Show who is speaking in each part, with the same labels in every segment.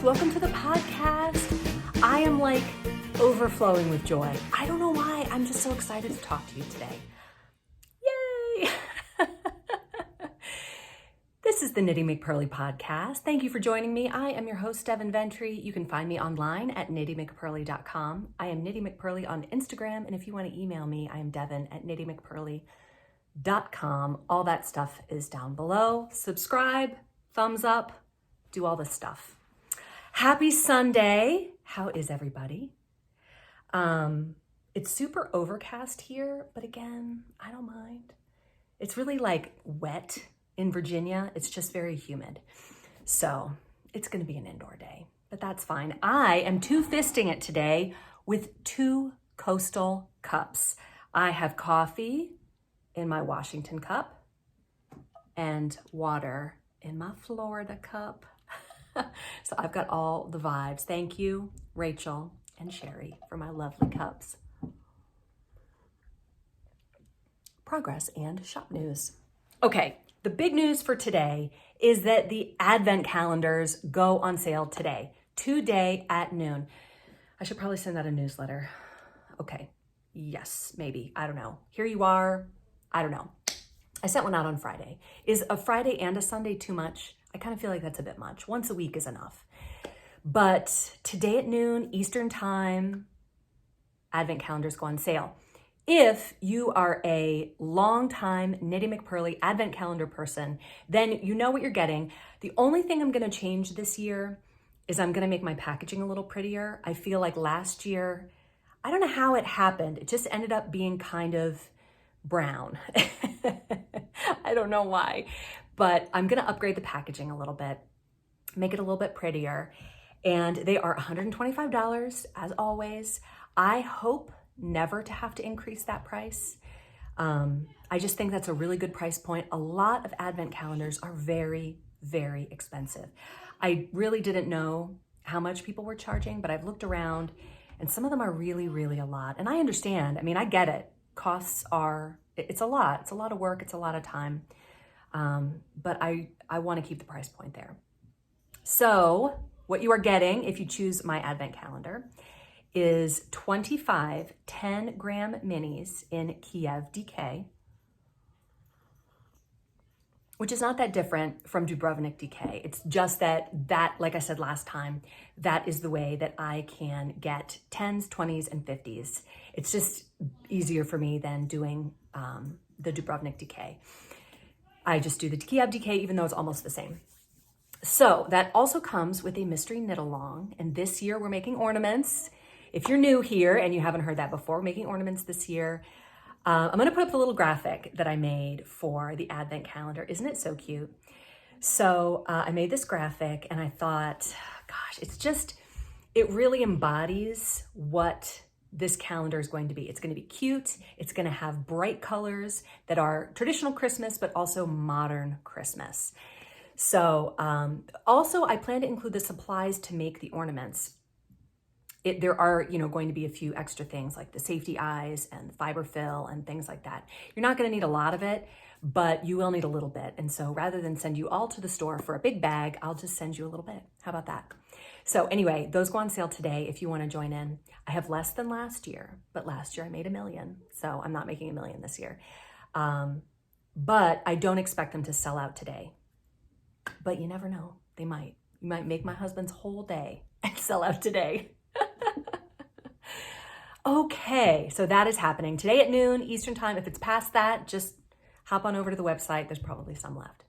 Speaker 1: guys, welcome to the podcast. I am like overflowing with joy. I don't know why, I'm just so excited to talk to you today. Yay! This is the Knitty McPurly podcast. Thank you for joining me. I am your host, Devin AT You can find me online at KnittyMcPurly.com. I am Knitty McPurly on Instagram, and if you want to email me, I am Devin at KnittyMcPurly.com. All that stuff is down below. Subscribe, thumbs up, do all this stuff. Happy Sunday. How is everybody? It's super overcast here, but again, I don't mind. It's really like wet in Virginia. It's just very humid. So it's going to be an indoor day, but that's fine. I am two-fisting it today with two coastal cups. I have coffee in my Washington cup and water in my Florida cup. So I've got all the vibes. Thank you, Rachel and Sherry, for my lovely cups. Progress and shop news. Okay, the big news for today is that the advent calendars go on sale today at noon. I should probably send out a newsletter. Okay, yes, maybe, I don't know. Here you are, I don't know. I sent one out on Friday. Is a Friday and a Sunday too much? I kind of feel like that's a bit much. Once a week is enough. But today at noon, Eastern time, advent calendars go on sale. If you are a longtime Knitty McPurly advent calendar person, then you know what you're getting. The only thing I'm going to change this year is I'm going to make my packaging a little prettier. I feel like last year, I don't know how it happened. It just ended up being kind of brown. I don't know why, but I'm going to upgrade the packaging a little bit, make it a little bit prettier. And they are $125 as always. I hope never to have to increase that price. I just think that's a really good price point. A lot of advent calendars are very, very expensive. I really didn't know how much people were charging, but I've looked around and some of them are really, really a lot. And I understand, I mean, I get it. Costs are, it's a lot. It's a lot of work. It's a lot of time. But I want to keep the price point there. So what you are getting if you choose my advent calendar is 25 10-gram minis in Kiev DK, which is not that different from Dubrovnik DK. It's just that, like I said last time, that is the way that I can get 10s, 20s, and 50s. It's just easier for me than doing the Dubrovnik DK. I just do the Kiev DK, even though it's almost the same. So that also comes with a mystery knit along. And this year we're making ornaments. If you're new here and you haven't heard that before, we're making ornaments this year. I'm going to put up the little graphic that I made for the advent calendar. Isn't it so cute? So I made this graphic and I thought, gosh, it really embodies what this calendar is going to be. It's going to be cute. It's going to have bright colors that are traditional Christmas, but also modern Christmas. So also I plan to include the supplies to make the ornaments. There are, going to be a few extra things like the safety eyes and fiber fill and things like that. You're not going to need a lot of it, but you will need a little bit. And so rather than send you all to the store for a big bag, I'll just send you a little bit. How about that? So anyway, those go on sale today if you want to join in. I have less than last year, but last year I made $1 million. So I'm not making $1 million this year. But I don't expect them to sell out today. But you never know. They might. You might make my husband's whole day and sell out today. Okay, so that is happening today at noon Eastern time. If it's past that, just hop on over to the website. There's probably some left.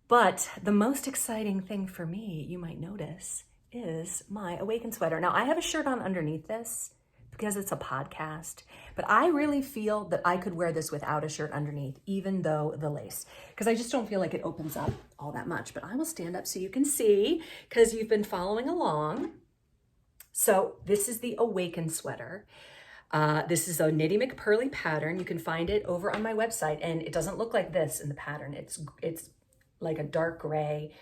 Speaker 1: But the most exciting thing for me, you might notice, is my Awaken sweater. Now, I have a shirt on underneath this because it's a podcast, but I really feel that I could wear this without a shirt underneath, even though the lace, because I just don't feel like it opens up all that much. But I will stand up so you can see, because you've been following along. So this is the Awaken sweater. This is a Knitty McPurly pattern. You can find it over on my website, and it doesn't look like this in the pattern. It's like a dark gray,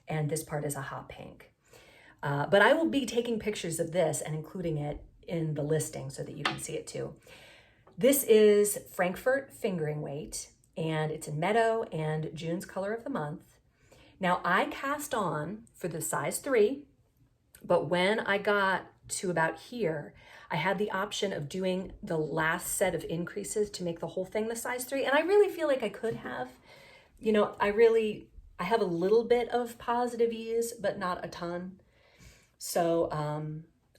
Speaker 1: and this part is a hot pink. But I will be taking pictures of this and including it in the listing so that you can see it too. This is Frankfurt fingering weight, and it's in Meadow and June's color of the month. Now I cast on for the size 3, But when I got to about here, I had the option of doing the last set of increases to make the whole thing the size 3. And I really feel like I could have, you know, I have a little bit of positive ease, but not a ton. So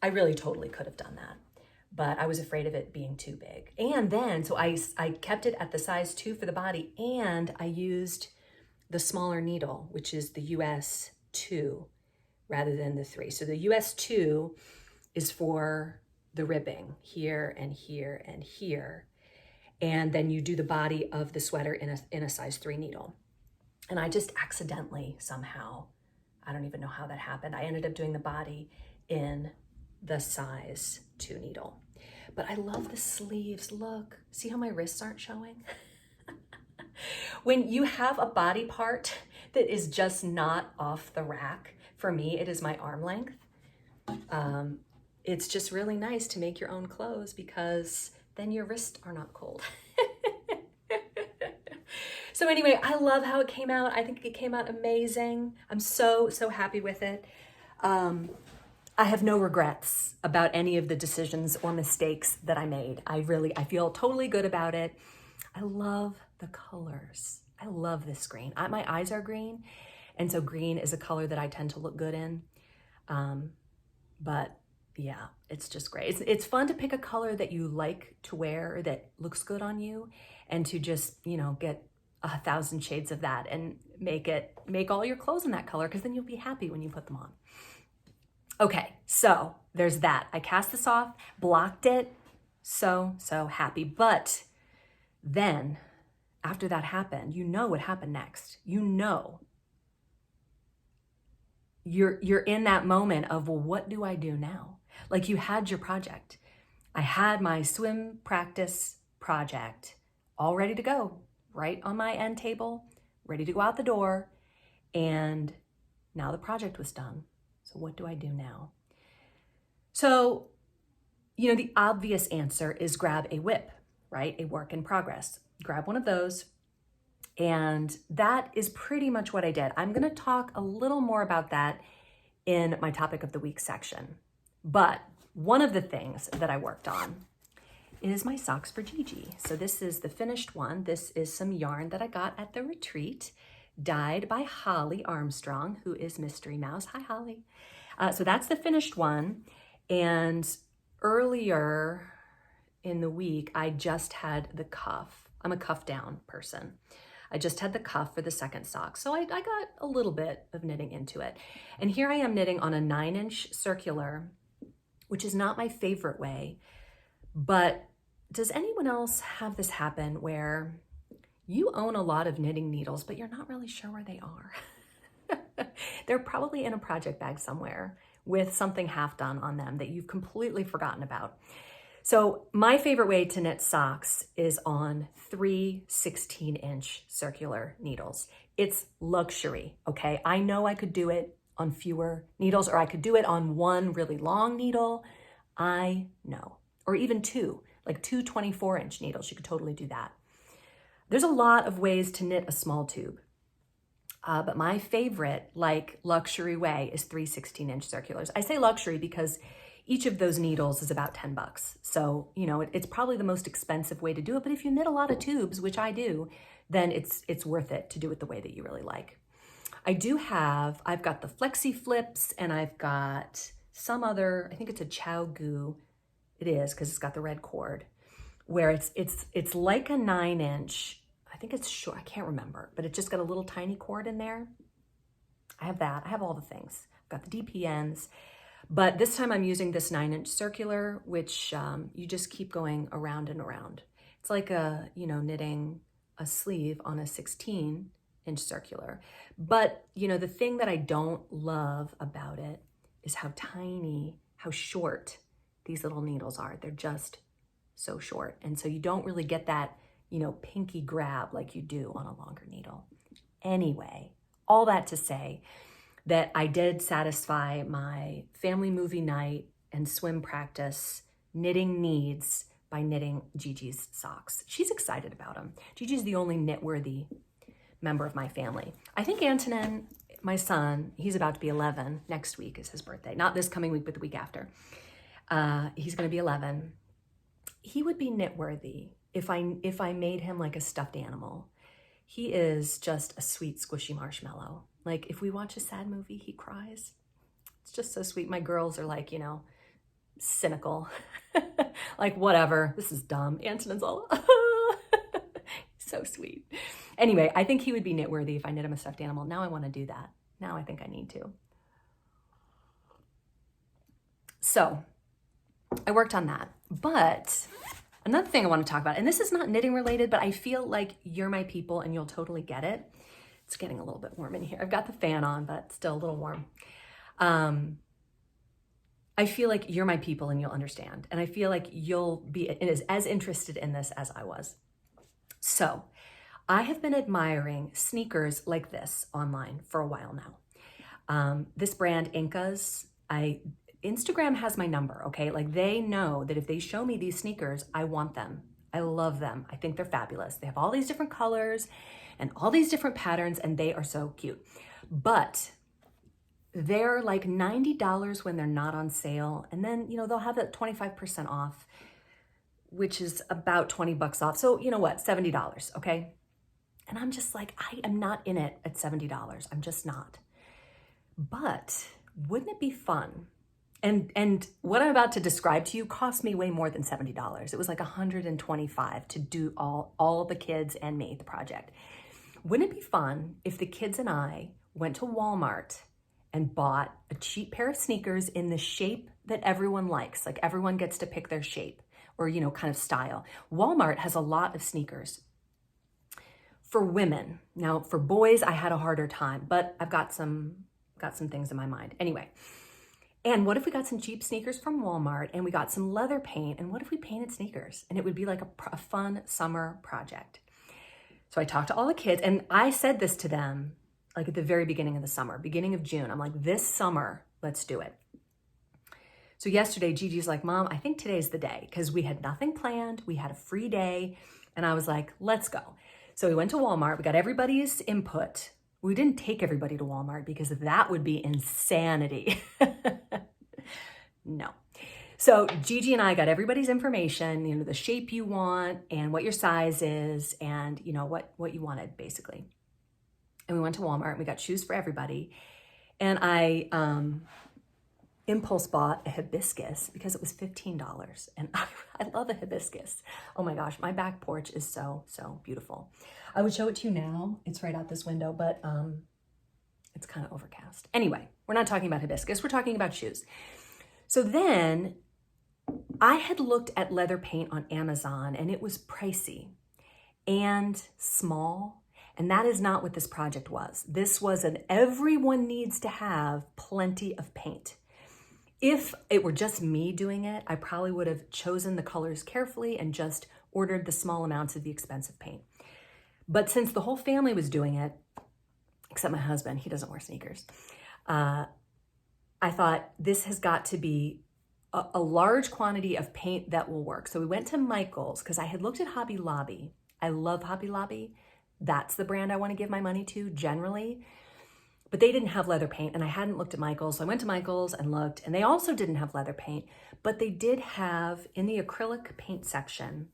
Speaker 1: I really totally could have done that, but I was afraid of it being too big. And then, so I kept it at the size 2 for the body, and I used the smaller needle, which is the US 2 rather than the 3. So the US 2 is for the ribbing here and here and here. And then you do the body of the sweater in a size 3 needle. And I just accidentally somehow, I don't even know how that happened, I ended up doing the body in the size 2 needle. But I love the sleeves. Look, see how my wrists aren't showing? When you have a body part that is just not off the rack, for me, it is my arm length. It's just really nice to make your own clothes because then your wrists are not cold. So anyway, I love how it came out. I think it came out amazing. I'm so happy with it. I have no regrets about any of the decisions or mistakes that I made. I feel totally good about it. I love the colors. I love this green. My eyes are green, and so green is a color that I tend to look good in. But yeah, it's just great. It's fun to pick a color that you like to wear, that looks good on you, and to just, you know, get 1,000 shades of that and make all your clothes in that color, because then you'll be happy when you put them on. Okay, so there's that. I cast this off, blocked it, so happy. But then after that happened, you know what happened next. You know, you're in that moment of, well, what do I do now? Like, you had your project. I had my swim practice project all ready to go, right on my end table, ready to go out the door. And now the project was done. So what do I do now? So, you know, the obvious answer is grab a WIP, right? A work in progress. Grab one of those. And that is pretty much what I did. I'm going to talk a little more about that in my topic of the week section. But one of the things that I worked on is my socks for Gigi. So this is the finished one. This is some yarn that I got at the retreat, dyed by Holly Armstrong, who is Mystery Mouse. Hi, Holly. So that's the finished one. And earlier in the week, I just had the cuff. I'm a cuff down person. I just had the cuff for the second sock. So I got a little bit of knitting into it. And here I am knitting on a 9-inch circular, which is not my favorite way. But does anyone else have this happen where you own a lot of knitting needles, but you're not really sure where they are? They're probably in a project bag somewhere with something half done on them that you've completely forgotten about. So my favorite way to knit socks is on 3 16-inch circular needles. It's luxury, okay? I know I could do it on fewer needles, or I could do it on one really long needle. I know. Or even two, like 2 24-inch needles. You could totally do that. There's a lot of ways to knit a small tube. But my favorite, like, luxury way is 3 16-inch circulars. I say luxury because each of those needles is about $10. So, you know, it's probably the most expensive way to do it. But if you knit a lot of tubes, which I do, then it's worth it to do it the way that you really like. I've got the Flexi Flips, and I've got some other, I think it's a Chow Goo. It is, because it's got the red cord, where it's like a 9-inch. I think it's short, I can't remember, but it's just got a little tiny cord in there. I have that. I have all the things. I've got the DPNs, but this time I'm using this 9-inch circular, which you just keep going around and around. It's like knitting a sleeve on a 16-inch circular. But, the thing that I don't love about it is how short these little needles are. They're just so short. And so you don't really get that, pinky grab like you do on a longer needle. Anyway, all that to say that I did satisfy my family movie night and swim practice knitting needs by knitting Gigi's socks. She's excited about them. Gigi's the only knit-worthy member of my family. I think Antonin my son, he's about to be 11. Next week is his birthday. Not this coming week, but the week after. He's going to be 11. He would be knit-worthy if I made him like a stuffed animal. He is just a sweet, squishy marshmallow. Like if we watch a sad movie, he cries. It's just so sweet. My girls are like, you know, cynical. Like, whatever, this is dumb. Antonin's all, so sweet. Anyway, I think he would be knit-worthy if I knit him a stuffed animal. Now I want to do that. Now I think I need to. So I worked on that. But another thing I want to talk about, and this is not knitting related, but I feel like you're my people and you'll totally get it. It's getting a little bit warm in here. I've got the fan on, but still a little warm. I feel like you're my people and you'll understand. And I feel like you'll be as interested in this as I was. So I have been admiring sneakers like this online for a while now. This brand, Inca's, Instagram has my number, okay? Like they know that if they show me these sneakers, I want them. I love them. I think they're fabulous. They have all these different colors and all these different patterns and they are so cute. But they're like $90 when they're not on sale. And then, you know, they'll have it 25% off, which is about 20 bucks off. So you know what, $70, okay? And I'm just like, I am not in it at $70. I'm just not. But wouldn't it be fun? And what I'm about to describe to you cost me way more than $70. It was like $125 to do all the kids and me, the project. Wouldn't it be fun if the kids and I went to Walmart and bought a cheap pair of sneakers in the shape that everyone likes? Like everyone gets to pick their shape or, you know, kind of style. Walmart has a lot of sneakers for women. Now for boys, I had a harder time, but I've got some things in my mind. Anyway, and what if we got some cheap sneakers from Walmart and we got some leather paint, and what if we painted sneakers? And it would be like a fun summer project. So I talked to all the kids and I said this to them like at the very beginning of the summer, beginning of June. I'm like, this summer, let's do it. So yesterday, Gigi's like, Mom, I think today's the day, because we had nothing planned. We had a free day. And I was like, let's go. So we went to Walmart. We got everybody's input. We didn't take everybody to Walmart because that would be insanity. No. So Gigi and I got everybody's information, you know, the shape you want and what your size is and, you know, what you wanted basically. And we went to Walmart and we got shoes for everybody. And I impulse bought a hibiscus because it was $15. And I love a hibiscus. Oh my gosh, my back porch is so, so beautiful. I would show it to you now. It's right out this window, but it's kind of overcast. Anyway, we're not talking about hibiscus. We're talking about shoes. So then I had looked at leather paint on Amazon and it was pricey and small. And that is not what this project was. This was everyone needs to have plenty of paint. If it were just me doing it, I probably would have chosen the colors carefully and just ordered the small amounts of the expensive paint. But since the whole family was doing it, except my husband, he doesn't wear sneakers, I thought this has got to be a large quantity of paint that will work. So we went to Michael's because I had looked at Hobby Lobby. I love Hobby Lobby. That's the brand I want to give my money to generally. But they didn't have leather paint and I hadn't looked at Michael's. So I went to Michael's and looked and they also didn't have leather paint, but they did have in the acrylic paint section,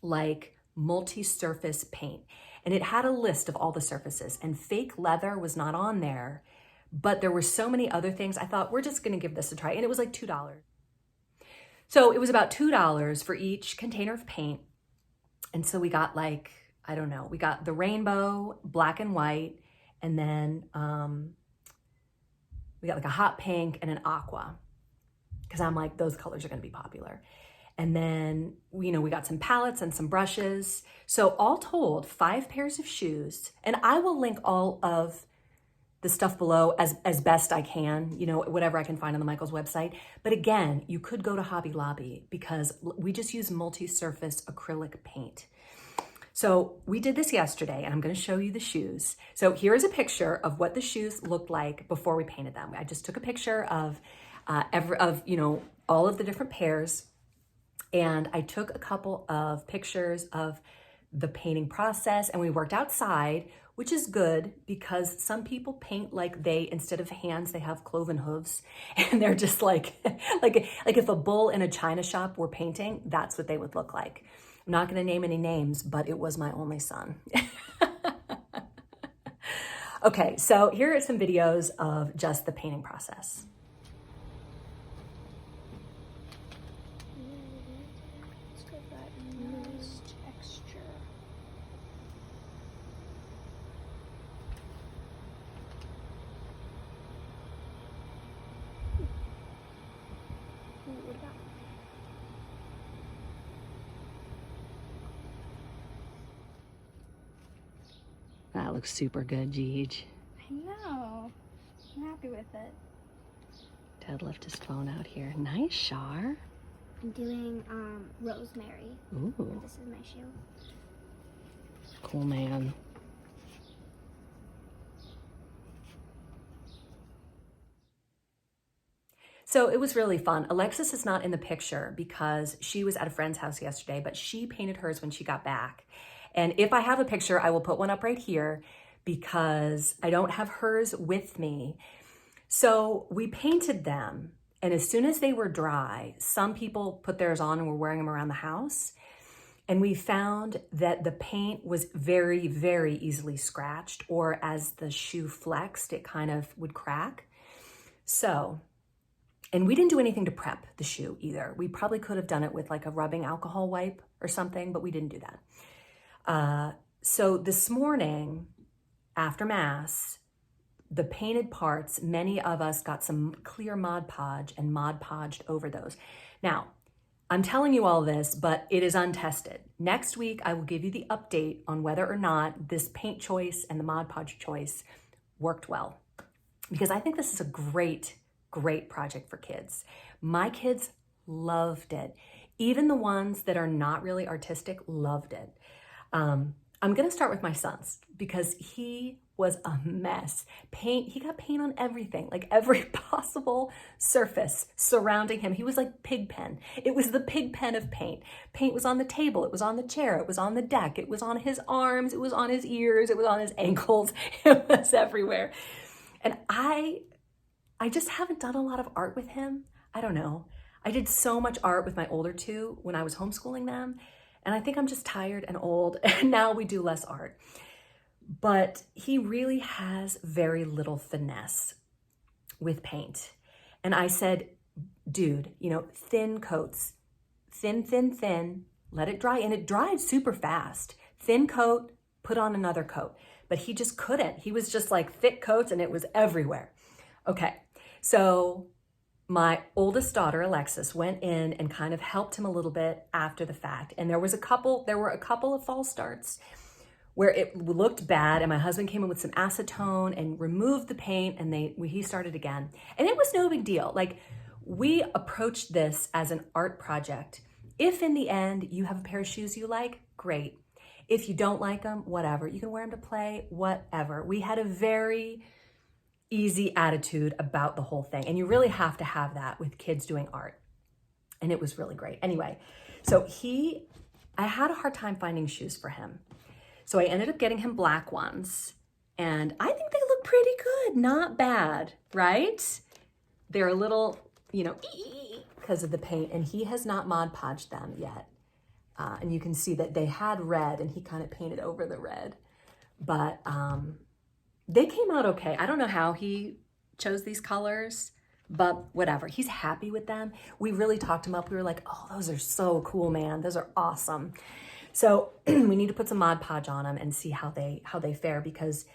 Speaker 1: like multi-surface paint. And it had a list of all the surfaces and fake leather was not on there, but there were so many other things. I thought we're just going to give this a try. And it was like $2. So it was about $2 for each container of paint. And so we got like, I don't know, we got the rainbow, black and white, and then we got like a hot pink and an aqua, because I'm like, those colors are going to be popular. And then, you know, we got some palettes and some brushes. So all told, 5 pairs of shoes. And I will link all of the stuff below as best I can, you know, whatever I can find on the Michael's website. But again, you could go to Hobby Lobby because we just use multi-surface acrylic paint. So we did this yesterday and I'm going to show you the shoes. So here is a picture of what the shoes looked like before we painted them. I just took a picture of you know, all of the different pairs, and I took a couple of pictures of the painting process, and we worked outside, which is good because some people paint like instead of hands, they have cloven hooves, and they're just like if a bull in a china shop were painting, that's what they would look like. I'm not gonna name any names, but it was my only son. Okay, so here are some videos of just the painting process. That looks super good, Jeej.
Speaker 2: I know. I'm happy with it.
Speaker 1: Dad left his phone out here. Nice, Shar.
Speaker 2: I'm doing rosemary.
Speaker 1: Ooh.
Speaker 2: This is my shoe.
Speaker 1: Cool, man. So it was really fun. Alexis is not in the picture because she was at a friend's house yesterday, but she painted hers when she got back. And if I have a picture, I will put one up right here because I don't have hers with me. So we painted them, and as soon as they were dry, some people put theirs on and were wearing them around the house. And we found that the paint was very, very easily scratched, or as the shoe flexed, it kind of would crack. So, and we didn't do anything to prep the shoe either. We probably could have done it with like a rubbing alcohol wipe or something, but we didn't do that. So this morning after Mass, the painted parts, many of us got some clear Mod Podge and Mod Podged over those. Now, I'm telling you all this, but it is untested. Next week, I will give you the update on whether or not this paint choice and the Mod Podge choice worked well. Because I think this is a great, great project for kids. My kids loved it. Even the ones that are not really artistic loved it. I'm gonna start with my son's because he was a mess. He got paint on everything, like every possible surface surrounding him. He was like Pigpen. It was the Pigpen of paint. Paint was on the table, it was on the chair, it was on the deck, it was on his arms, it was on his ears, it was on his ankles, it was everywhere. And I just haven't done a lot of art with him. I don't know. I did so much art with my older two when I was homeschooling them. And I think I'm just tired and old, and now we do less art. But he really has very little finesse with paint. And I said, dude, thin coats, thin, let it dry. And it dried super fast. Thin coat, put on another coat. But he just couldn't. He was just like thick coats and it was everywhere. Okay, so my oldest daughter, Alexis, went in and kind of helped him a little bit after the fact. And there were a couple of false starts where it looked bad, and my husband came in with some acetone and removed the paint, and he started again. And it was no big deal. Like, we approached this as an art project. If in the end you have a pair of shoes you like, great. If you don't like them, whatever. You can wear them to play, whatever. We had a very easy attitude about the whole thing. And you really have to have that with kids doing art. And it was really great. Anyway, so I had a hard time finding shoes for him. So I ended up getting him black ones. And I think they look pretty good. Not bad, right? They're a little, because of the paint. And he has not Mod Podged them yet. And you can see that they had red and he kind of painted over the red. But they came out okay. I don't know how he chose these colors, but whatever. He's happy with them. We really talked him up. We were like, oh, those are so cool, man. Those are awesome. So we need to put some Mod Podge on them and see how they fare, because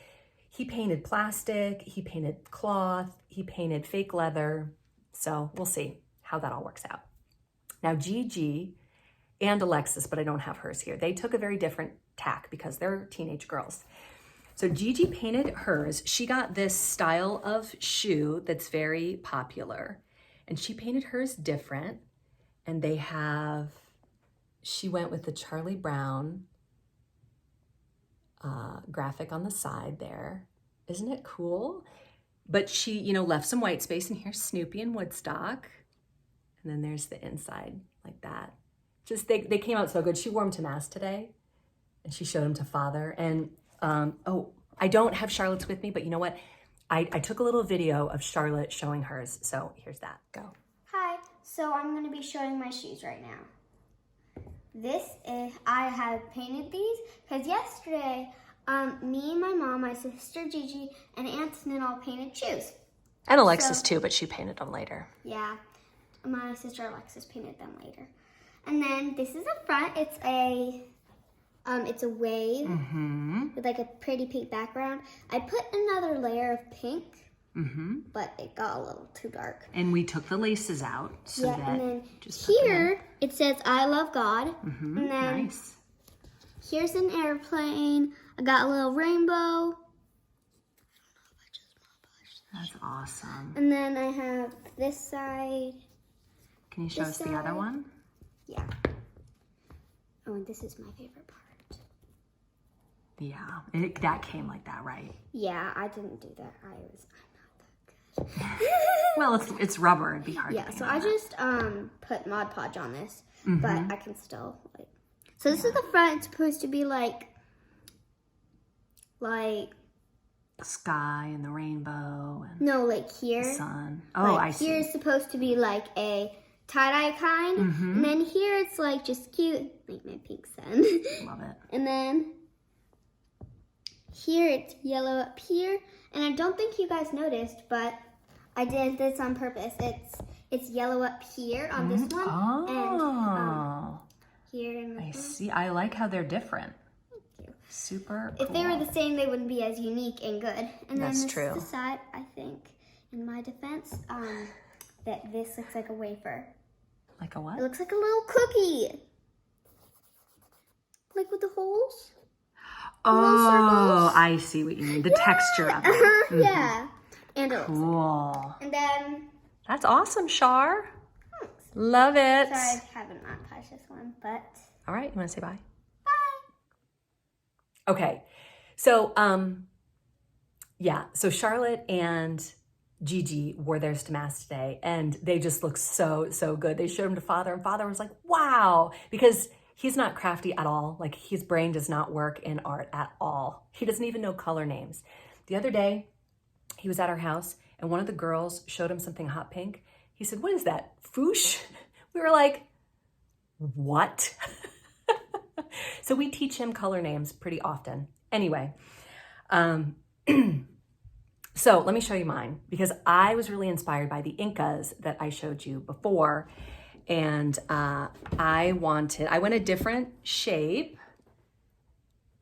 Speaker 1: he painted plastic, he painted cloth, he painted fake leather. So we'll see how that all works out. Now Gigi and Alexis, but I don't have hers here, they took a very different tack because they're teenage girls. So Gigi painted hers. She got this style of shoe that's very popular, and she painted hers different. And she went with the Charlie Brown graphic on the side there. Isn't it cool? But she, left some white space, and here's Snoopy and Woodstock. And then there's the inside like that. Just, they came out so good. She wore them to Mass today. and she showed them to Father. And oh, I don't have Charlotte's with me, but you know what? I took a little video of Charlotte showing hers. So here's that. Go.
Speaker 2: Hi, so I'm going to be showing my shoes right now. I have painted these because yesterday, me and my mom, my sister Gigi, and Aunt Snin all painted shoes.
Speaker 1: And Alexis too, but she painted them later.
Speaker 2: Yeah, my sister Alexis painted them later. And then this is the front. It's a wave with like a pretty pink background. I put another layer of pink, but it got a little too dark.
Speaker 1: And we took the laces out. So
Speaker 2: yeah,
Speaker 1: that
Speaker 2: and then
Speaker 1: just
Speaker 2: here it says I love God. And then
Speaker 1: nice.
Speaker 2: Here's an airplane. I got a little rainbow.
Speaker 1: That's awesome.
Speaker 2: And then I have this side.
Speaker 1: Can you show us the other one?
Speaker 2: Yeah. Oh, and this is my favorite part.
Speaker 1: Yeah, that came like that, right?
Speaker 2: Yeah, I didn't do that. I'm not that good.
Speaker 1: Well, it's rubber. It'd be hard.
Speaker 2: Yeah,
Speaker 1: to
Speaker 2: so
Speaker 1: paint
Speaker 2: I
Speaker 1: on that.
Speaker 2: just put Mod Podge on this, but I can still like. So this is the front. It's supposed to be like
Speaker 1: the sky and the rainbow and
Speaker 2: no, like here.
Speaker 1: the sun. Oh, I see.
Speaker 2: Here's supposed to be like a tie-dye kind, and then here it's like just cute, like my pink sun.
Speaker 1: Love it.
Speaker 2: And then here it's yellow up here, and I don't think you guys noticed, but I did this on purpose. It's yellow up here on this one, and here in this
Speaker 1: I
Speaker 2: one.
Speaker 1: see. I like how they're different.
Speaker 2: Thank you.
Speaker 1: Super
Speaker 2: If
Speaker 1: cool.
Speaker 2: they were the same, they wouldn't be as unique and good. And then
Speaker 1: That's
Speaker 2: this
Speaker 1: true.
Speaker 2: is the side, I think, in my defense, that this looks like a wafer.
Speaker 1: Like a what?
Speaker 2: It looks like a little cookie. Like with the holes.
Speaker 1: Oh, I see what you mean. The texture of it.
Speaker 2: Yeah. And it looks
Speaker 1: Cool.
Speaker 2: And then,
Speaker 1: That's awesome, Char.
Speaker 2: thanks.
Speaker 1: Love it.
Speaker 2: Sorry I haven't montaged this one, but
Speaker 1: All right, you want to say bye?
Speaker 2: bye.
Speaker 1: Okay. So, yeah. So Charlotte and Gigi wore theirs to Mass today, and they just look so, so good. They showed them to Father, and Father was like, wow, because he's not crafty at all. Like, his brain does not work in art at all. He doesn't even know color names. The other day, he was at our house, and one of the girls showed him something hot pink. He said, what is that, foosh? We were like, what? So we teach him color names pretty often. Anyway, so let me show you mine, because I was really inspired by the Incas that I showed you before. And I went a different shape,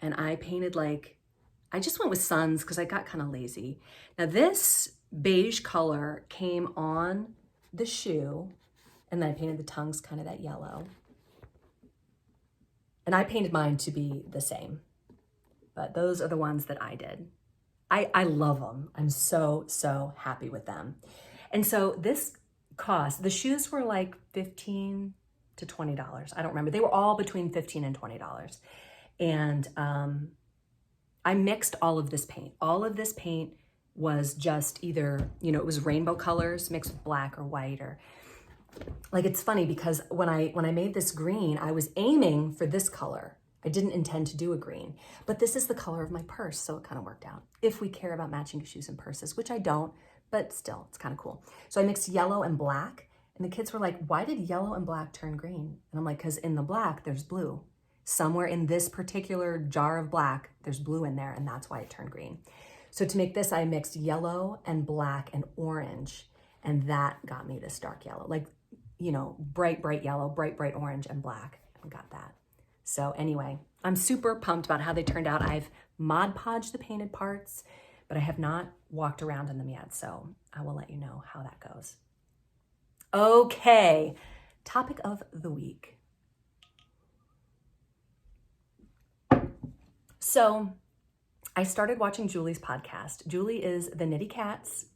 Speaker 1: and I painted I just went with suns because I got kind of lazy. Now this beige color came on the shoe, and then I painted the tongues kind of that yellow. And I painted mine to be the same, but those are the ones that I did. I love them. I'm so, so happy with them. And so this cost, the shoes were like $15 to $20. I don't remember. They were all between $15 and $20. And I mixed all of this paint. All of this paint was just either, it was rainbow colors mixed with black or white, or it's funny because when I made this green, I was aiming for this color. I didn't intend to do a green, but this is the color of my purse, so it kind of worked out. If we care about matching shoes and purses, which I don't, but still, it's kind of cool. So I mixed yellow and black, and the kids were like, why did yellow and black turn green? And I'm like, because in the black, there's blue. Somewhere in this particular jar of black, there's blue in there, and that's why it turned green. So to make this, I mixed yellow and black and orange, and that got me this dark yellow, bright, bright yellow, bright, bright orange, and black, and got that. So anyway, I'm super pumped about how they turned out. I've Mod Podged the painted parts, but I have not walked around in them yet, so I will let you know how that goes. Okay, topic of the week. So I started watching Julie's podcast. Julie is the Knitty Cats,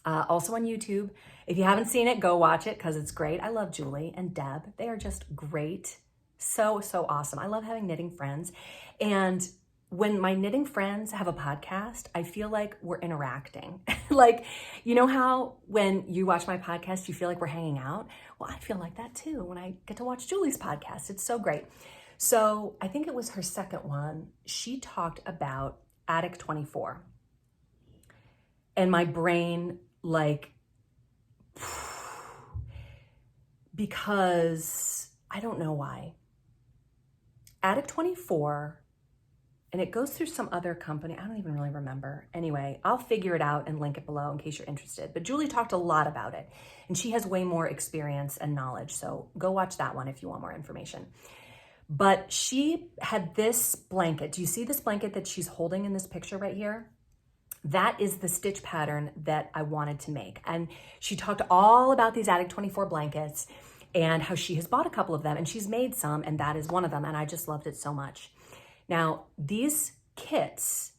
Speaker 1: also on YouTube. If you haven't seen it, go watch it because it's great. I love Julie and Deb. They are just great. So, so awesome. I love having knitting friends. And when my knitting friends have a podcast, I feel like we're interacting. How when you watch my podcast, you feel like we're hanging out? Well, I feel like that too when I get to watch Julie's podcast. It's so great. So I think it was her second one. She talked about Attic 24. And my brain, like, because I don't know why. Attic 24, and it goes through some other company. I don't even really remember. Anyway, I'll figure it out and link it below in case you're interested. But Julie talked a lot about it, and she has way more experience and knowledge. So go watch that one if you want more information. But she had this blanket. Do you see this blanket that she's holding in this picture right here? That is the stitch pattern that I wanted to make. And she talked all about these Attic 24 blankets and how she has bought a couple of them, and she's made some, and that is one of them. And I just loved it so much. Now, these kits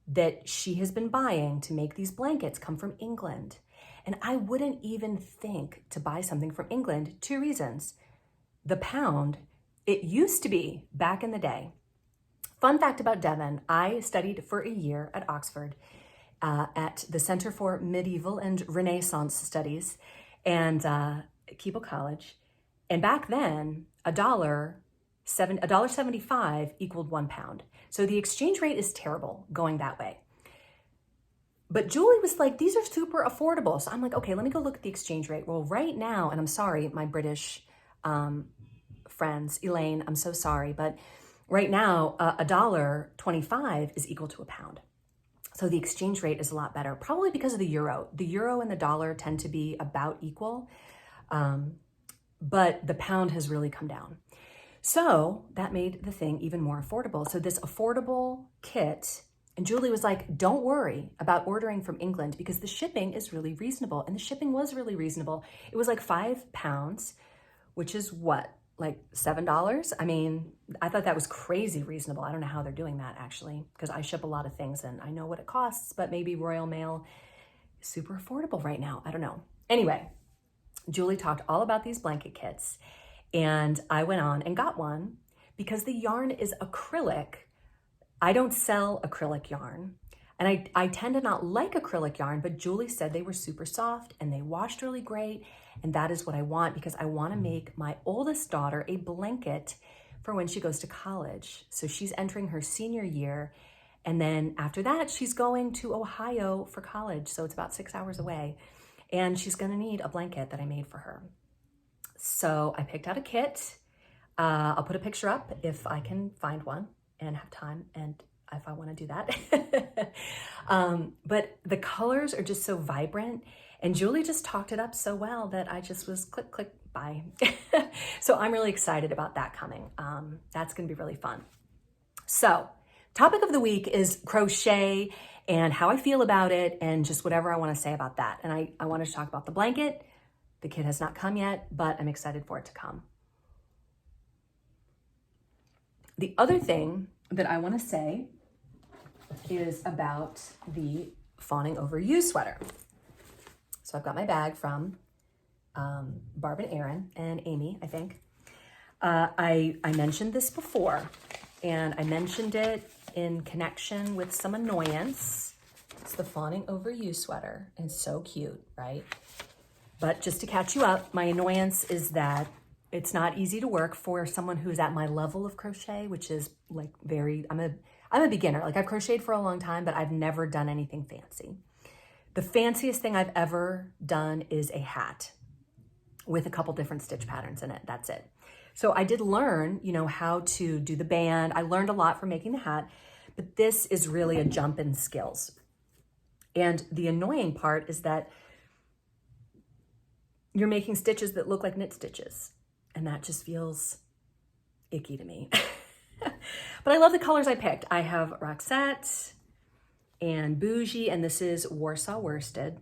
Speaker 1: that she has been buying to make these blankets come from England. And I wouldn't even think to buy something from England. 2 reasons. The pound, it used to be back in the day. Fun fact about Devin, I studied for a year at Oxford at the Center for Medieval and Renaissance Studies and Keble College. And back then, $1.75 equaled £1. So the exchange rate is terrible going that way. But Julie was like, these are super affordable. So I'm like, okay, let me go look at the exchange rate. Well, right now, and I'm sorry, my British friends, Elaine, I'm so sorry, but right now, $1.25 is equal to £1. So the exchange rate is a lot better, probably because of the euro. The euro and the dollar tend to be about equal, but the pound has really come down. So that made the thing even more affordable. So this affordable kit, and Julie was like, don't worry about ordering from England because the shipping is really reasonable. And the shipping was really reasonable. It was like £5, which is what? Like $7? I mean, I thought that was crazy reasonable. I don't know how they're doing that actually, because I ship a lot of things and I know what it costs, but maybe Royal Mail is super affordable right now. I don't know. Anyway, Julie talked all about these blanket kits, and I went on and got one because the yarn is acrylic. I don't sell acrylic yarn, and I tend to not like acrylic yarn, but Julie said they were super soft and they washed really great. And that is what I want because I want to make my oldest daughter a blanket for when she goes to college. So she's entering her senior year. And then after that, she's going to Ohio for college. So it's about 6 hours away. And she's going to need a blanket that I made for her. So I picked out a kit. I'll put a picture up if I can find one and have time and if I want to do that. But the colors are just so vibrant. And Julie just talked it up so well that I just was click, click, buy. So I'm really excited about that coming. That's going to be really fun. So topic of the week is crochet and how I feel about it and just whatever I want to say about that. And I wanted to talk about the blanket. The kit has not come yet, but I'm excited for it to come. The other thing that I want to say is about the Fawning Over You sweater. So I've got my bag from Barb and Aaron and Amy, I think. I mentioned this before, and I mentioned it in connection with some annoyance. It's the Fawning Over You sweater, and it's so cute, right? But just to catch you up, my annoyance is that it's not easy to work for someone who's at my level of crochet, which is like I'm a beginner. Like I've crocheted for a long time, but I've never done anything fancy. The fanciest thing I've ever done is a hat with a couple different stitch patterns in it. That's it. So I did learn, how to do the band. I learned a lot from making the hat, but this is really a jump in skills. And the annoying part is that you're making stitches that look like knit stitches. And that just feels icky to me. But I love the colors I picked. I have Roxette and Bougie, and this is Warsaw worsted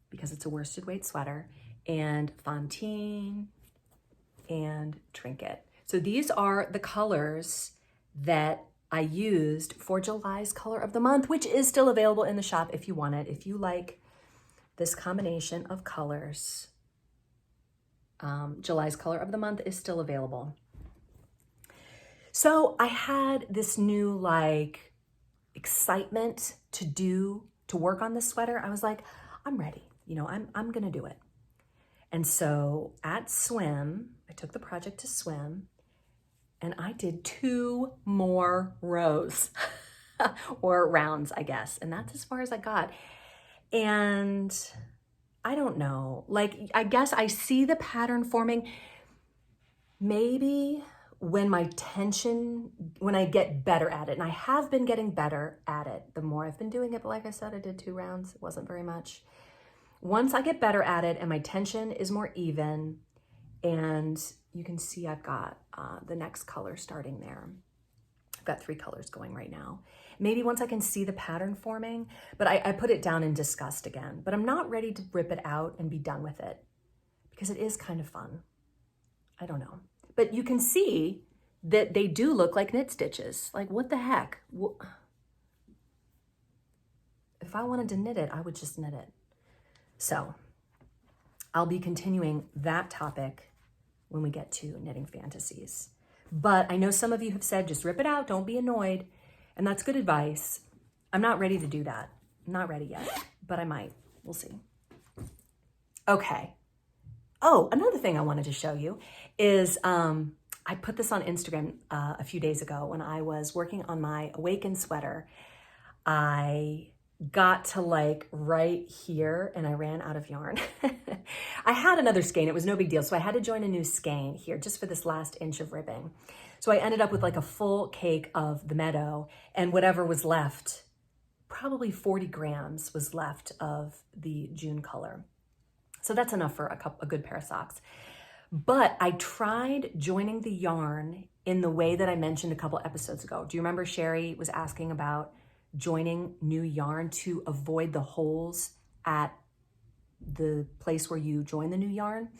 Speaker 1: because it's a worsted weight sweater, and Fantine and Trinket. So these are the colors that I used for July's color of the month, which is still available in the shop if you want it. If you like this combination of colors, July's color of the month is still available. So I had this new excitement to work on this sweater. I was like, I'm ready. I'm gonna do it. And so at Swim, I took the project to Swim, and I did 2 more rows or rounds, I guess. And that's as far as I got. And I don't know, like, I guess I see the pattern forming. Maybe when I get better at it, and I have been getting better at it the more I've been doing it, but like I said, I did 2 rounds. It wasn't very much. Once I get better at it and my tension is more even, and you can see I've got the next color starting there. I've got 3 colors going right now. Maybe once I can see the pattern forming, but I put it down in disgust again. But I'm not ready to rip it out and be done with it because it is kind of fun. I don't know. But you can see that they do look like knit stitches. Like, what the heck? If I wanted to knit it, I would just knit it. So I'll be continuing that topic when we get to knitting fantasies. But I know some of you have said, just rip it out, don't be annoyed. And that's good advice. I'm not ready to do that. I'm not ready yet, but I might. We'll see. Okay. Oh, another thing I wanted to show you is I put this on Instagram a few days ago when I was working on my Awaken sweater. I got to like right here and I ran out of yarn. I had another skein, it was no big deal. So I had to join a new skein here just for this last inch of ribbing. So I ended up with like a full cake of the meadow and whatever was left, probably 40 grams was left of the June color. So that's enough for a good pair of socks. But I tried joining the yarn in the way that I mentioned a couple episodes ago. Do you remember Sherry was asking about joining new yarn to avoid the holes at the place where you join the new yarn?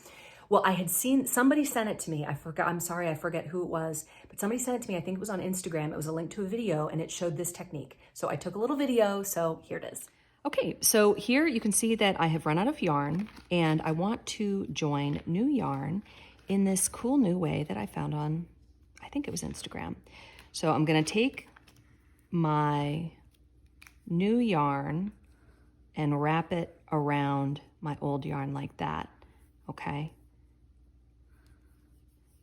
Speaker 1: Well, I had seen, somebody sent it to me. I'm sorry, I forget who it was, but somebody sent it to me. I think it was on Instagram. It was a link to a video and it showed this technique. So I took a little video, so here it is. Okay, so here you can see that I have run out of yarn and I want to join new yarn in this cool new way that I found on, I think it was Instagram. So I'm gonna take my new yarn and wrap it around my old yarn like that, okay?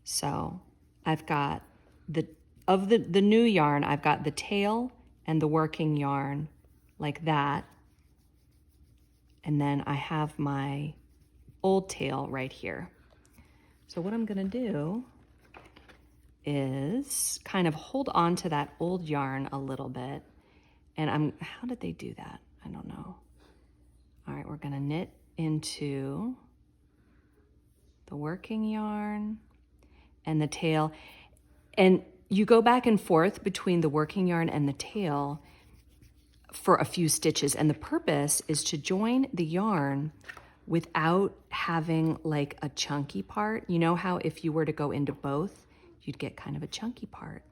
Speaker 1: So I've got the new yarn, I've got the tail and the working yarn like that. And then I have my old tail right here. So what I'm gonna do is kind of hold on to that old yarn a little bit. And how did they do that? I don't know. All right, we're gonna knit into the working yarn and the tail. And you go back and forth between the working yarn and the tail for a few stitches. And the purpose is to join the yarn without having like a chunky part. You know how if you were to go into both, you'd get kind of a chunky part.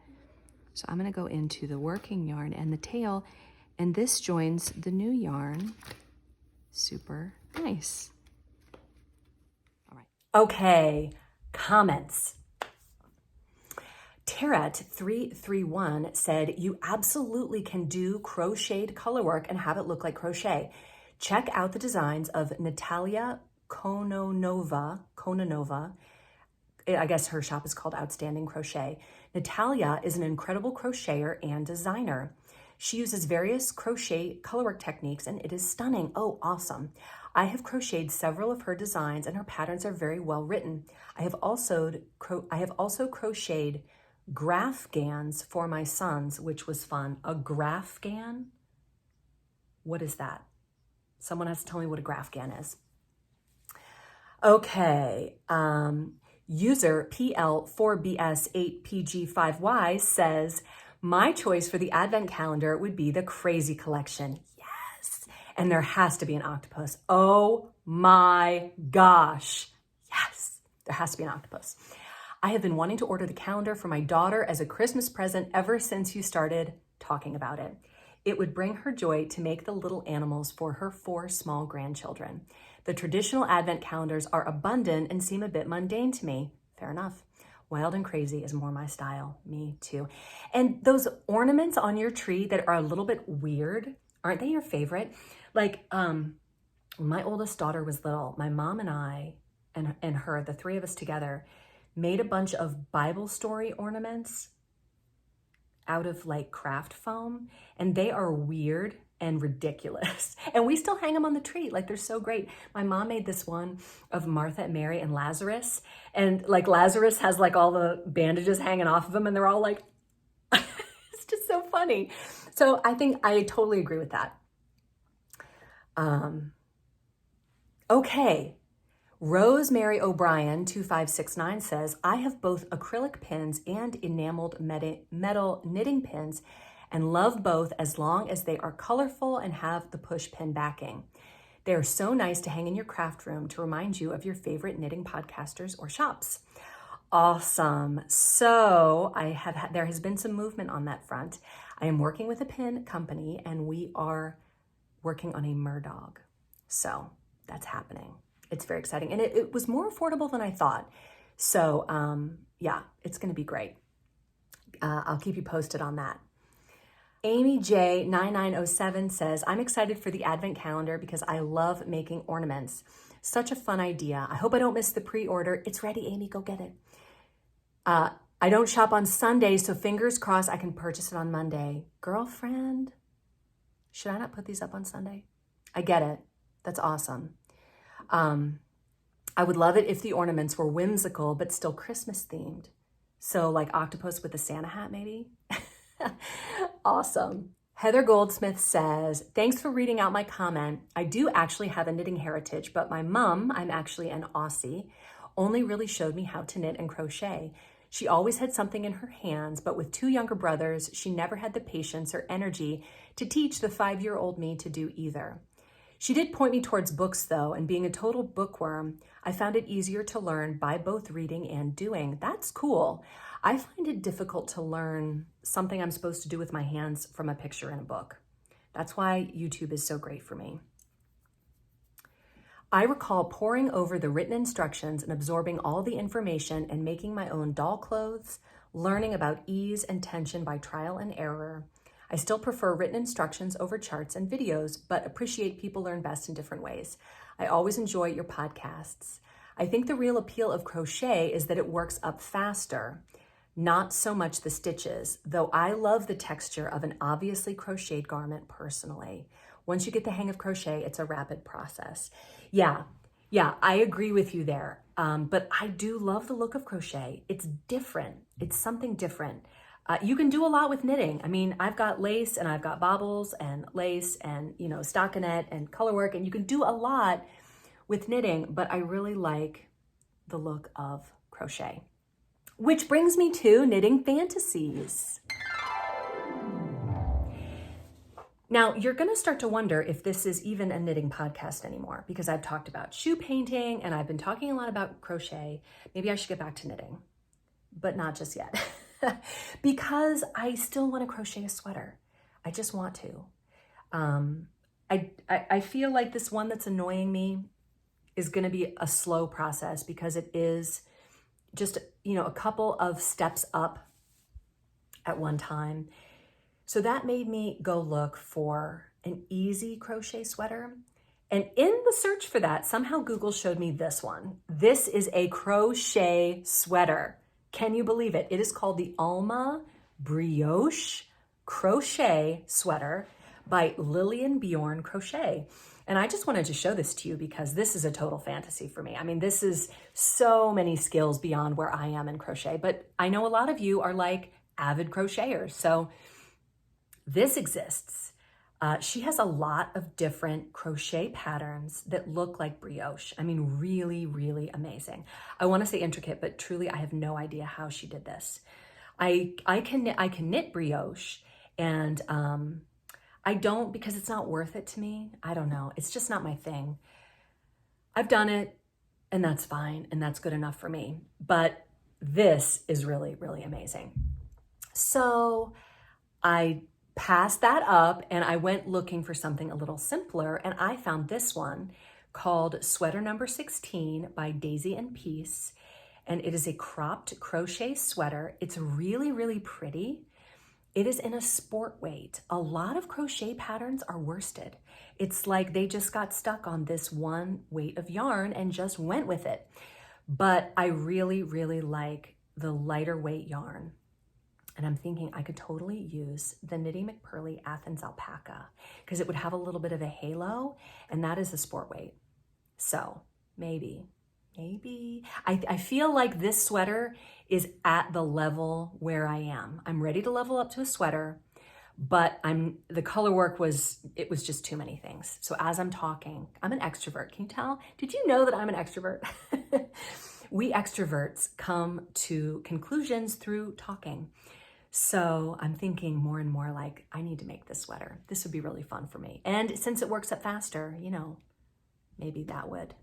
Speaker 1: So I'm gonna go into the working yarn and the tail, and this joins the new yarn. Super nice. All right. Okay, comments. Terrat331 said, you absolutely can do crocheted color work and have it look like crochet. Check out the designs of Natalia Kononova. I guess her shop is called Outstanding Crochet. Natalia is an incredible crocheter and designer. She uses various crochet colorwork techniques and it is stunning. Oh, awesome. I have crocheted several of her designs and her patterns are very well written. I have also crocheted graphgans for my sons, which was fun. A graphgan? What is that? Someone has to tell me what a graphgan is. Okay. User PL4BS8PG5Y says, my choice for the advent calendar would be the Crazy Collection. Yes. And there has to be an octopus. Oh my gosh. Yes, there has to be an octopus. I have been wanting to order the calendar for my daughter as a Christmas present ever since you started talking about it. It would bring her joy to make the little animals for her 4 small grandchildren. The traditional advent calendars are abundant and seem a bit mundane to me. Fair enough. Wild and crazy is more my style. Me too. And those ornaments on your tree that are a little bit weird, aren't they your favorite? Like, when my oldest daughter was little, my mom and I and her, the 3 of us together, made a bunch of Bible story ornaments out of like craft foam, and they are weird and ridiculous. And we still hang them on the tree. Like, they're so great. My mom made this one of Martha and Mary and Lazarus. And like Lazarus has like all the bandages hanging off of him, and they're all like, it's just so funny. So I think I totally agree with that. Okay. Rosemary O'Brien 2569 says, I have both acrylic pins and enameled metal knitting pins and love both as long as they are colorful and have the push pin backing. They are so nice to hang in your craft room to remind you of your favorite knitting podcasters or shops. Awesome. So there has been some movement on that front. I am working with a pin company, and we are working on a murdog. So that's happening. It's very exciting. And it was more affordable than I thought. So yeah, it's going to be great. I'll keep you posted on that. Amy J 9907 says, I'm excited for the Advent calendar because I love making ornaments. Such a fun idea. I hope I don't miss the pre-order. It's ready, Amy. Go get it. I don't shop on Sunday, so fingers crossed I can purchase it on Monday. Girlfriend, should I not put these up on Sunday? I get it. That's awesome. I would love it if the ornaments were whimsical, but still Christmas themed. So like octopus with a Santa hat, maybe? Awesome. Heather Goldsmith says, thanks for reading out my comment. I do actually have a knitting heritage, but my mom, I'm actually an Aussie, only really showed me how to knit and crochet. She always had something in her hands, but with 2 younger brothers, she never had the patience or energy to teach the 5-year-old me to do either. She did point me towards books though, and being a total bookworm, I found it easier to learn by both reading and doing. That's cool. I find it difficult to learn something I'm supposed to do with my hands from a picture in a book. That's why YouTube is so great for me. I recall poring over the written instructions and absorbing all the information and making my own doll clothes, learning about ease and tension by trial and error. I still prefer written instructions over charts and videos, but appreciate people learn best in different ways. I always enjoy your podcasts. I think the real appeal of crochet is that it works up faster, not so much the stitches, though I love the texture of an obviously crocheted garment personally. Once you get the hang of crochet, it's a rapid process. Yeah, I agree with you there. But I do love the look of crochet. It's different. It's something different. You can do a lot with knitting. I mean, I've got lace and I've got bobbles and lace and, stockinette and color work, and you can do a lot with knitting, but I really like the look of crochet. Which brings me to knitting fantasies. Now, you're going to start to wonder if this is even a knitting podcast anymore, because I've talked about shoe painting and I've been talking a lot about crochet. Maybe I should get back to knitting, but not just yet. Because I still want to crochet a sweater. I just want to. I feel like this one that's annoying me is going to be a slow process because it is just, a couple of steps up at one time. So that made me go look for an easy crochet sweater. And in the search for that, somehow Google showed me this one. This is a crochet sweater. Can you believe it? It is called the Alma Brioche Crochet Sweater by Lillian Bjorn Crochet. And I just wanted to show this to you because this is a total fantasy for me. I mean, this is so many skills beyond where I am in crochet, but I know a lot of you are like avid crocheters. So this exists. She has a lot of different crochet patterns that look like brioche. I mean, really, really amazing. I want to say intricate, but truly I have no idea how she did this. I can knit brioche, and I don't, because it's not worth it to me. I don't know. It's just not my thing. I've done it, and that's fine, and that's good enough for me. But this is really, really amazing. So I passed that up and I went looking for something a little simpler, and I found this one called Sweater Number 16 by Daisy and Peace, and it is a cropped crochet sweater. It's really, really pretty. It is in a sport weight. A lot of crochet patterns are worsted. It's like they just got stuck on this one weight of yarn and just went with it. but I really, really like the lighter weight yarn. And I'm thinking I could totally use the Knitty McPurly Athens alpaca because it would have a little bit of a halo, and that is a sport weight. So maybe. I feel like this sweater is at the level where I am. I'm ready to level up to a sweater, but the color work was just too many things. So as I'm talking, I'm an extrovert. Can you tell? Did you know that I'm an extrovert? We extroverts come to conclusions through talking. So I'm thinking more and more like, I need to make this sweater. This would be really fun for me. And since it works up faster, you know, maybe that would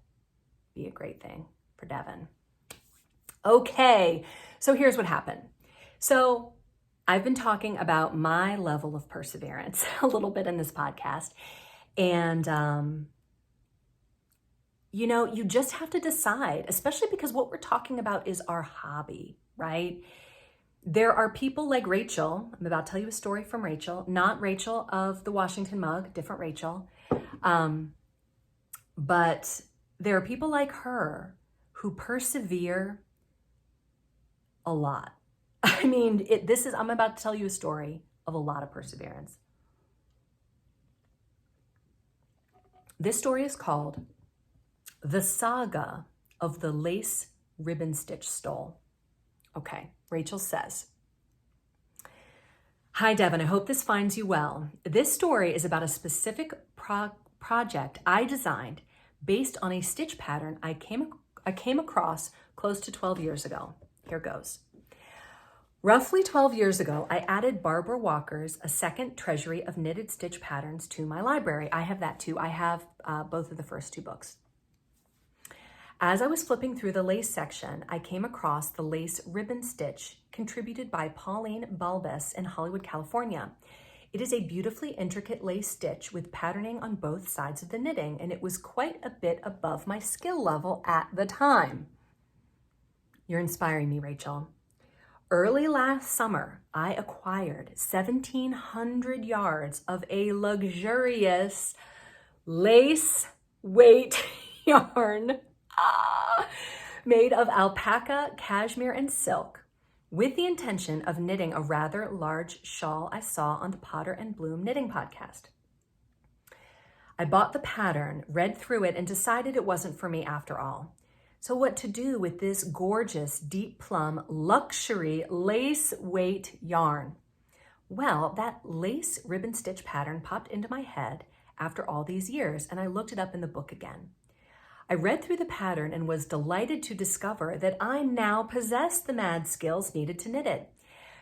Speaker 1: be a great thing for Devin. Okay, so here's what happened. So I've been talking about my level of perseverance a little bit in this podcast. And, you know, you just have to decide, especially because what we're talking about is our hobby, right? There are people like Rachel. I'm about to tell you a story from Rachel, not Rachel of the Washington mug, different Rachel. But there are people like her who persevere a lot. I mean, I'm about to tell you a story of a lot of perseverance. This story is called The Saga of the Lace Ribbon Stitch Stole. Okay, Rachel says, "Hi, Devin. I hope this finds you well. This story is about a specific project I designed based on a stitch pattern I came across close to 12 years ago. Here goes. Roughly 12 years ago, I added Barbara Walker's A Second Treasury of Knitted Stitch Patterns to my library. I have that too. I have both of the first two books. As I was flipping through the lace section, I came across the lace ribbon stitch contributed by Pauline Balbus in Hollywood, California. It is a beautifully intricate lace stitch with patterning on both sides of the knitting, and it was quite a bit above my skill level at the time." You're inspiring me, Rachel. "Early last summer, I acquired 1,700 yards of a luxurious lace weight yarn made of alpaca, cashmere, and silk, with the intention of knitting a rather large shawl I saw on the Potter and Bloom knitting podcast. I bought the pattern, read through it, and decided it wasn't for me after all. So what to do with this gorgeous deep plum luxury lace weight yarn? Well, that lace ribbon stitch pattern popped into my head after all these years, and I looked it up in the book again. I read through the pattern and was delighted to discover that I now possessed the mad skills needed to knit it.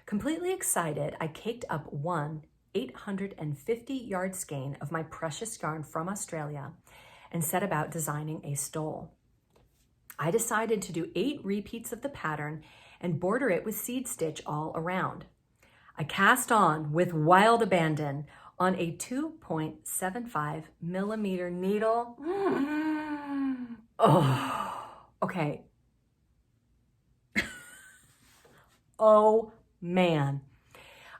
Speaker 1: Completely excited, I caked up one 850-yard skein of my precious yarn from Australia and set about designing a stole. I decided to do 8 repeats of the pattern and border it with seed stitch all around. I cast on with wild abandon on a 2.75 millimeter needle. Oh, okay. Oh, man.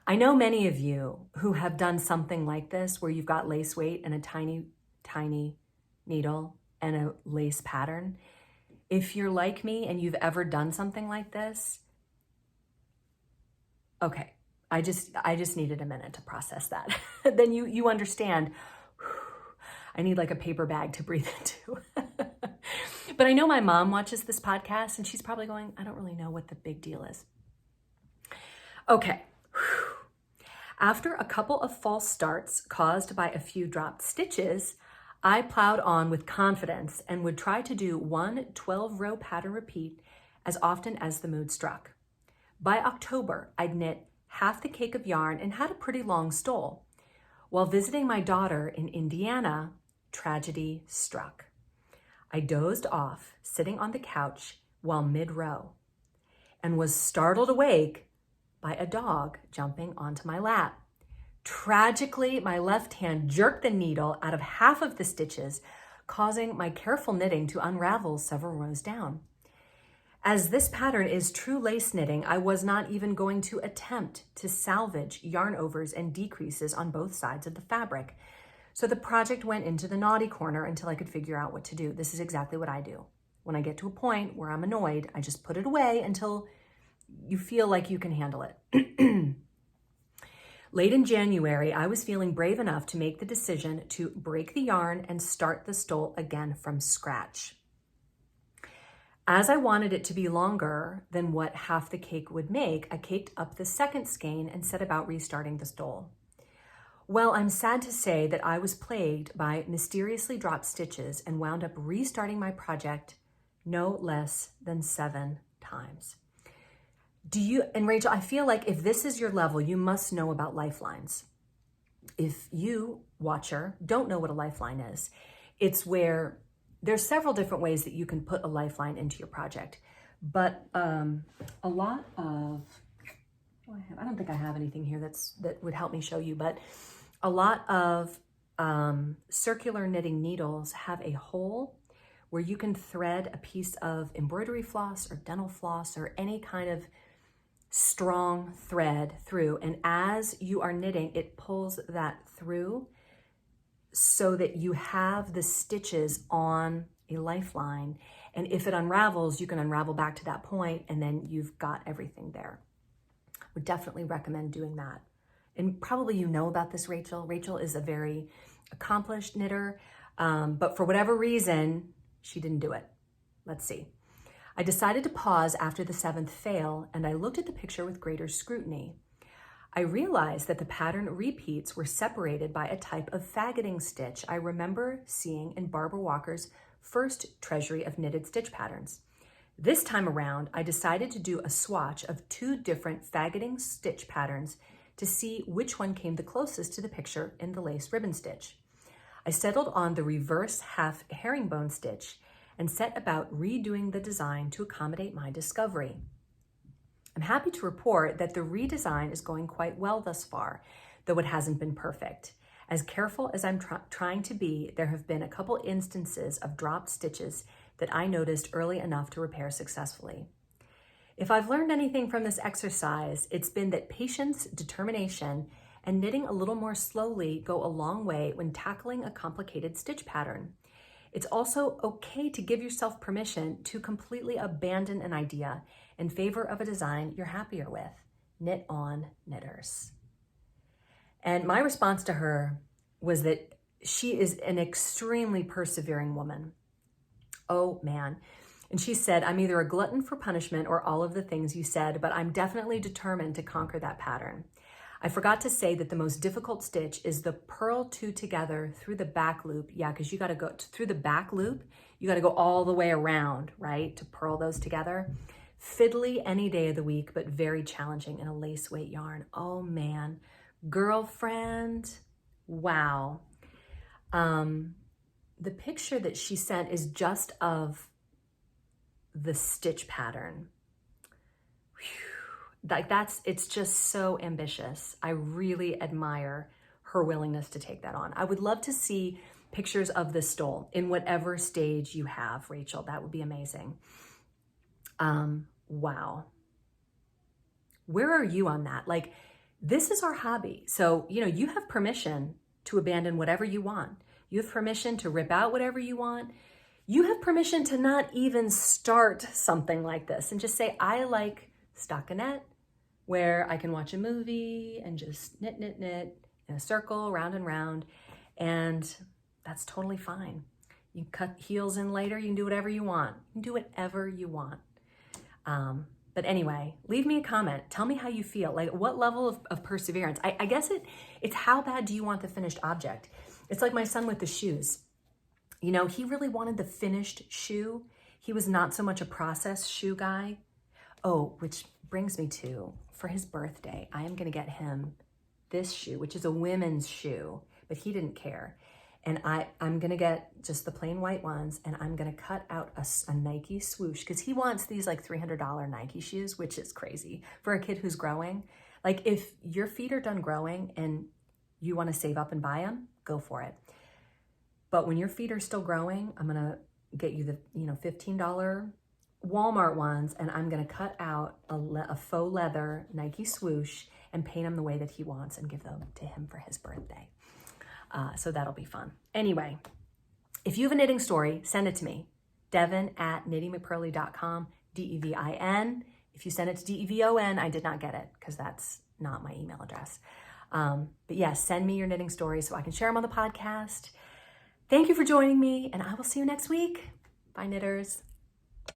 Speaker 1: I know many of you who have done something like this where you've got lace weight and a tiny, tiny needle and a lace pattern. If you're like me and you've ever done something like this, okay, I just needed a minute to process that. Then you understand, I need like a paper bag to breathe into. But I know my mom watches this podcast and she's probably going, I don't really know what the big deal is. Okay. After a couple of false starts caused by a few dropped stitches, I plowed on with confidence and would try to do one 12-row pattern repeat as often as the mood struck. By October, I'd knit half the cake of yarn and had a pretty long stole. While visiting my daughter in Indiana, tragedy struck. I dozed off, sitting on the couch while mid-row, and was startled awake by a dog jumping onto my lap. Tragically, my left hand jerked the needle out of half of the stitches, causing my careful knitting to unravel several rows down. As this pattern is true lace knitting, I was not even going to attempt to salvage yarn overs and decreases on both sides of the fabric. So the project went into the naughty corner until I could figure out what to do. This is exactly what I do When I get to a point where I'm annoyed, I just put it away until you feel like you can handle it. Late in January, I was feeling brave enough to make the decision to break the yarn and start the stole again from scratch. As I wanted it to be longer than what half the cake would make, I caked up the second skein and set about restarting the stole. Well, I'm sad to say that I was plagued by mysteriously dropped stitches and wound up restarting my project no less than 7 times. And Rachel, I feel like if this is your level, you must know about lifelines. If you, watcher, don't know what a lifeline is, it's where there's several different ways that you can put a lifeline into your project. But a lot of, I don't think I have anything here that would help me show you, but a lot of circular knitting needles have a hole where you can thread a piece of embroidery floss or dental floss or any kind of strong thread through. And as you are knitting, it pulls that through so that you have the stitches on a lifeline. And if it unravels, you can unravel back to that point and then you've got everything there. Would definitely recommend doing that. And probably you know about this, Rachel. Rachel is a very accomplished knitter, but for whatever reason, she didn't do it. Let's see. I decided to pause after the 7th fail, and I looked at the picture with greater scrutiny. I realized that the pattern repeats were separated by a type of faggoting stitch I remember seeing in Barbara Walker's first treasury of knitted stitch patterns. This time around, I decided to do a swatch of 2 different faggoting stitch patterns to see which one came the closest to the picture in the lace ribbon stitch. I settled on the reverse half herringbone stitch and set about redoing the design to accommodate my discovery. I'm happy to report that the redesign is going quite well thus far, though it hasn't been perfect. As careful as I'm trying to be, there have been a couple instances of dropped stitches that I noticed early enough to repair successfully. If I've learned anything from this exercise, it's been that patience, determination, and knitting a little more slowly go a long way when tackling a complicated stitch pattern. It's also okay to give yourself permission to completely abandon an idea in favor of a design you're happier with. Knit on, knitters. And my response to her was that she is an extremely persevering woman. Oh man. And she said, I'm either a glutton for punishment or all of the things you said, but I'm definitely determined to conquer that pattern. I forgot to say that the most difficult stitch is the purl 2 together through the back loop. Yeah, because you got to go through the back loop. You got to go all the way around, right, to purl those together. Fiddly any day of the week, but very challenging in a lace weight yarn. Oh man, girlfriend, wow. The picture that she sent is just of the stitch pattern. It's just so ambitious. I really admire her willingness to take that on. I would love to see pictures of the stole in whatever stage you have, Rachel. That would be amazing. Wow. Where are you on that? Like, this is our hobby. So, you have permission to abandon whatever you want. You have permission to rip out whatever you want. You have permission to not even start something like this and just say, I like stockinette, where I can watch a movie and just knit in a circle, round and round, and that's totally fine. You can cut heels in later, you can do whatever you want. You can do whatever you want. But anyway, leave me a comment. Tell me how you feel. Like, what level of perseverance? I guess it's how bad do you want the finished object? It's like my son with the shoes. He really wanted the finished shoe. He was not so much a process shoe guy. Oh, which brings me to, for his birthday, I am going to get him this shoe, which is a women's shoe, but he didn't care. And I'm going to get just the plain white ones, and I'm going to cut out a Nike swoosh, because he wants these like $300 Nike shoes, which is crazy for a kid who's growing. Like, if your feet are done growing and you want to save up and buy them, go for it. But when your feet are still growing, I'm going to get you the $15 Walmart ones, and I'm going to cut out a faux leather Nike swoosh and paint them the way that he wants and give them to him for his birthday. So that'll be fun. Anyway, if you have a knitting story, send it to me. Devin at KnittyMcPurly.com, DEVIN. If you send it to DEVON, I did not get it because that's not my email address. But yes, send me your knitting stories so I can share them on the podcast. Thank you for joining me, and I will see you next week. Bye, knitters.